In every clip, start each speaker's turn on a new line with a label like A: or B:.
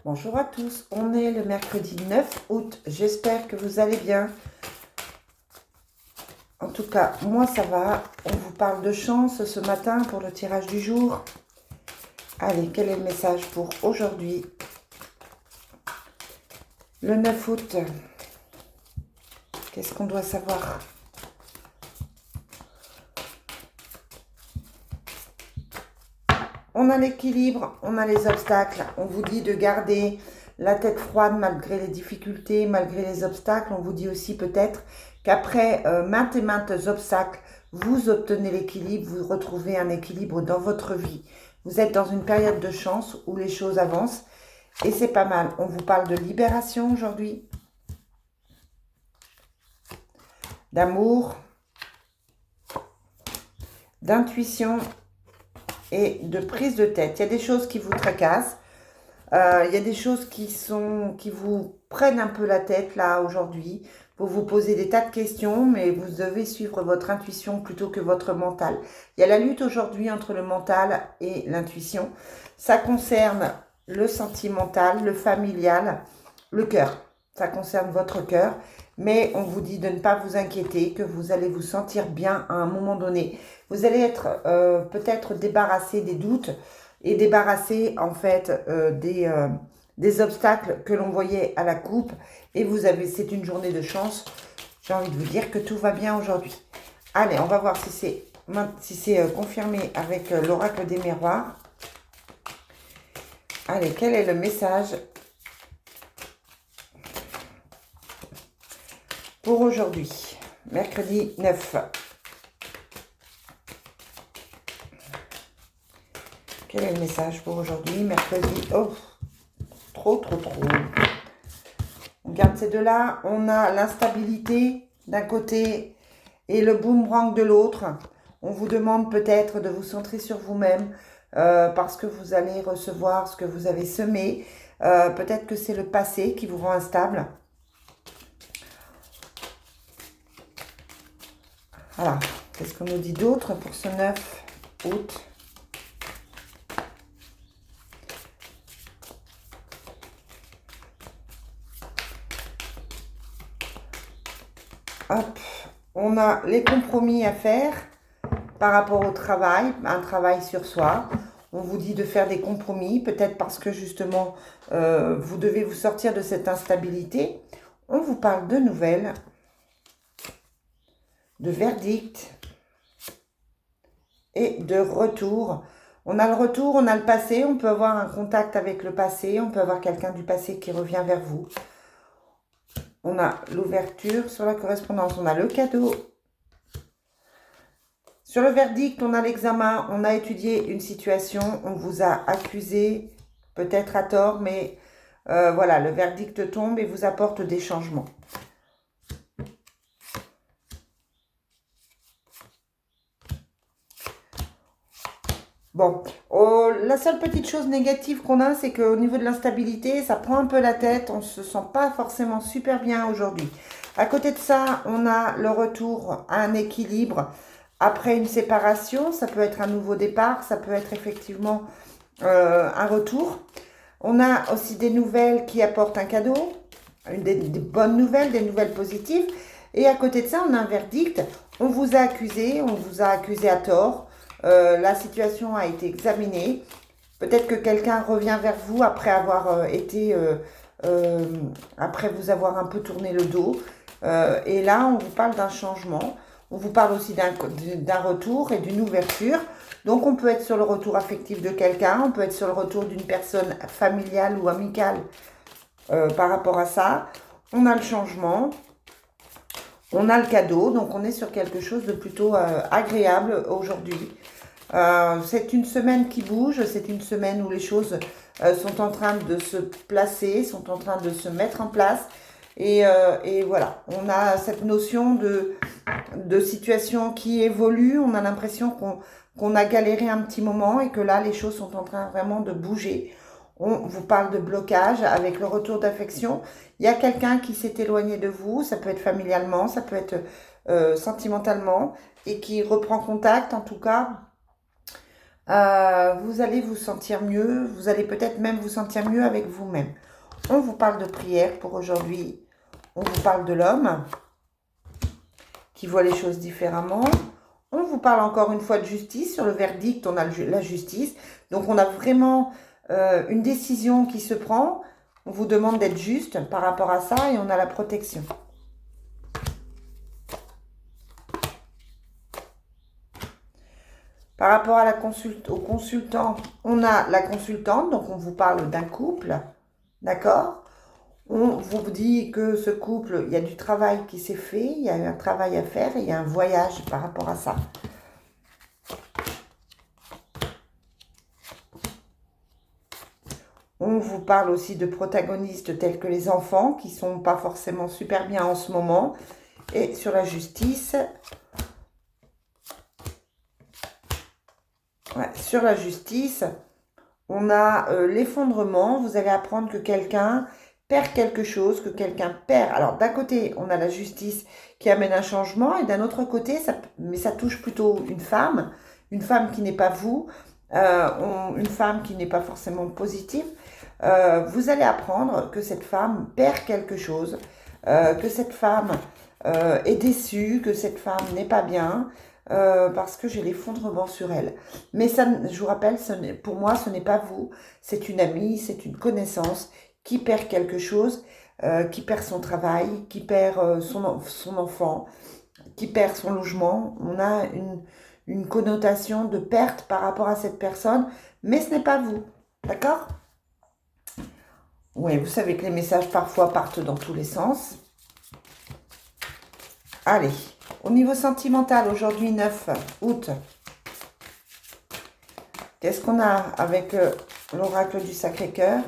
A: Bonjour à tous, on est le mercredi 9 août, j'espère que vous allez bien. En tout cas, moi ça va, on vous parle de chance ce matin pour le tirage du jour. Allez, quel est le message pour aujourd'hui? Le 9 août, qu'est-ce qu'on doit savoir? On a l'équilibre, on a les obstacles, on vous dit de garder la tête froide malgré les difficultés, malgré les obstacles. On vous dit aussi peut-être qu'après maintes et maintes obstacles, vous obtenez l'équilibre, vous retrouvez un équilibre dans votre vie. Vous êtes dans une période de chance où les choses avancent et c'est pas mal. On vous parle de libération aujourd'hui, d'amour, d'intuition et de prise de tête. Il y a des choses qui vous tracassent. Il y a des choses qui vous prennent un peu la tête là aujourd'hui. Vous vous posez des tas de questions, mais vous devez suivre votre intuition plutôt que votre mental. Il y a la lutte aujourd'hui entre le mental et l'intuition. Ça concerne le sentimental, le familial, le cœur. Ça concerne votre cœur, mais on vous dit de ne pas vous inquiéter, que vous allez vous sentir bien à un moment donné. Vous allez être peut-être débarrassé des doutes, et débarrasser en fait des obstacles que l'on voyait à la coupe. Et c'est une journée de chance. J'ai envie de vous dire que tout va bien aujourd'hui. Allez, on va voir si c'est confirmé avec l'oracle des miroirs. Allez, quel est le message pour aujourd'hui, mercredi 9. Quel est le message pour aujourd'hui, mercredi? Oh, trop. On garde ces deux-là. On a l'instabilité d'un côté et le boomerang de l'autre. On vous demande peut-être de vous centrer sur vous-même parce que vous allez recevoir ce que vous avez semé. Peut-être que c'est le passé qui vous rend instable. Alors, qu'est-ce qu'on nous dit d'autre pour ce 9 août? Hop, on a les compromis à faire par rapport au travail, un travail sur soi. On vous dit de faire des compromis, peut-être parce que justement, vous devez vous sortir de cette instabilité. On vous parle de nouvelles, de verdict et de retour. On a le retour, on a le passé, on peut avoir un contact avec le passé, on peut avoir quelqu'un du passé qui revient vers vous. On a l'ouverture sur la correspondance, on a le cadeau. Sur le verdict, on a l'examen, on a étudié une situation, on vous a accusé, peut-être à tort, mais voilà, le verdict tombe et vous apporte des changements. Bon, la seule petite chose négative qu'on a, c'est qu'au niveau de l'instabilité, ça prend un peu la tête. On ne se sent pas forcément super bien aujourd'hui. À côté de ça, on a le retour à un équilibre après une séparation. Ça peut être un nouveau départ, ça peut être effectivement un retour. On a aussi des nouvelles qui apportent un cadeau, des bonnes nouvelles, des nouvelles positives. Et à côté de ça, on a un verdict. On vous a accusé à tort. La situation a été examinée. Peut-être que quelqu'un revient vers vous après avoir après vous avoir un peu tourné le dos. Et là, on vous parle d'un changement. On vous parle aussi d'un retour et d'une ouverture. Donc, on peut être sur le retour affectif de quelqu'un. On peut être sur le retour d'une personne familiale ou amicale par rapport à ça. On a le changement. On a le cadeau. Donc, on est sur quelque chose de plutôt agréable aujourd'hui. C'est une semaine qui bouge, c'est une semaine où les choses sont en train de se placer, sont en train de se mettre en place. Et voilà, on a cette notion de situation qui évolue. On a l'impression qu'on a galéré un petit moment et que là, les choses sont en train vraiment de bouger. On vous parle de blocage avec le retour d'affection. Il y a quelqu'un qui s'est éloigné de vous, ça peut être familialement, ça peut être sentimentalement, et qui reprend contact en tout cas. Vous allez vous sentir mieux, vous allez peut-être même vous sentir mieux avec vous-même. On vous parle de prière pour aujourd'hui. On vous parle de l'homme qui voit les choses différemment. On vous parle encore une fois de justice. Sur le verdict, on a la justice. Donc, on a vraiment une décision qui se prend. On vous demande d'être juste par rapport à ça et on a la protection. Par rapport à au consultant, on a la consultante. Donc, on vous parle d'un couple. D'accord? On vous dit que ce couple, il y a du travail qui s'est fait, il y a un travail à faire et il y a un voyage par rapport à ça. On vous parle aussi de protagonistes tels que les enfants qui ne sont pas forcément super bien en ce moment. Et sur la justice, sur la justice, on a l'effondrement. Vous allez apprendre que quelqu'un perd quelque chose, que quelqu'un perd. Alors d'un côté, on a la justice qui amène un changement et d'un autre côté, mais ça touche plutôt une femme qui n'est pas vous, une femme qui n'est pas forcément positive. Vous allez apprendre que cette femme perd quelque chose, que cette femme est déçue, que cette femme n'est pas bien, parce que j'ai l'effondrement sur elle. Mais ça, je vous rappelle, pour moi, ce n'est pas vous, c'est une amie, c'est une connaissance qui perd quelque chose, qui perd son travail, qui perd son enfant, qui perd son logement. On a une connotation de perte par rapport à cette personne, mais ce n'est pas vous. D'accord? Oui, vous savez que les messages parfois partent dans tous les sens. Allez, au niveau sentimental, aujourd'hui 9 août, qu'est-ce qu'on a avec l'oracle du Sacré-Cœur?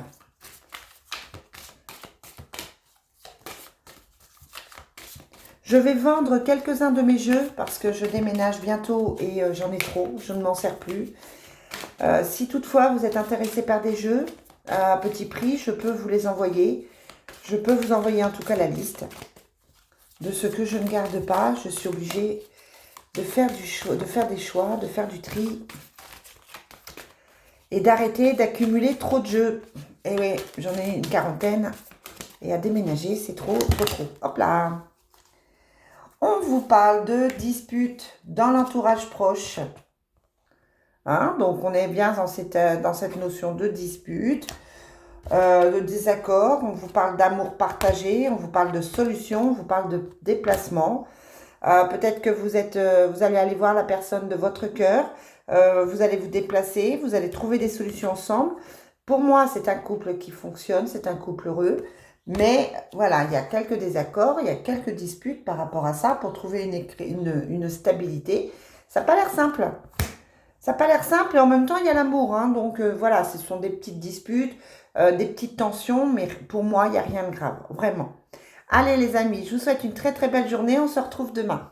A: Je vais vendre quelques-uns de mes jeux parce que je déménage bientôt et j'en ai trop, je ne m'en sers plus. Si toutefois vous êtes intéressé par des jeux à petit prix, je peux vous les envoyer. Je peux vous envoyer en tout cas la liste de ce que je ne garde pas. Je suis obligée de faire des choix, de faire du tri et d'arrêter d'accumuler trop de jeux. Et oui, j'en ai une quarantaine et à déménager, c'est trop. Hop là! On vous parle de disputes dans l'entourage proche. Hein, donc, on est bien dans cette notion de dispute, de désaccord. On vous parle d'amour partagé, on vous parle de solution, on vous parle de déplacement. Peut-être que vous allez aller voir la personne de votre cœur, vous allez vous déplacer, vous allez trouver des solutions ensemble. Pour moi, c'est un couple qui fonctionne, c'est un couple heureux. Mais voilà, il y a quelques désaccords, il y a quelques disputes par rapport à ça pour trouver une stabilité. Ça n'a pas l'air simple. Ça n'a pas l'air simple et en même temps, il y a l'amour. Hein. Donc voilà, ce sont des petites disputes, des petites tensions, mais pour moi, il n'y a rien de grave, vraiment. Allez les amis, je vous souhaite une très très belle journée. On se retrouve demain.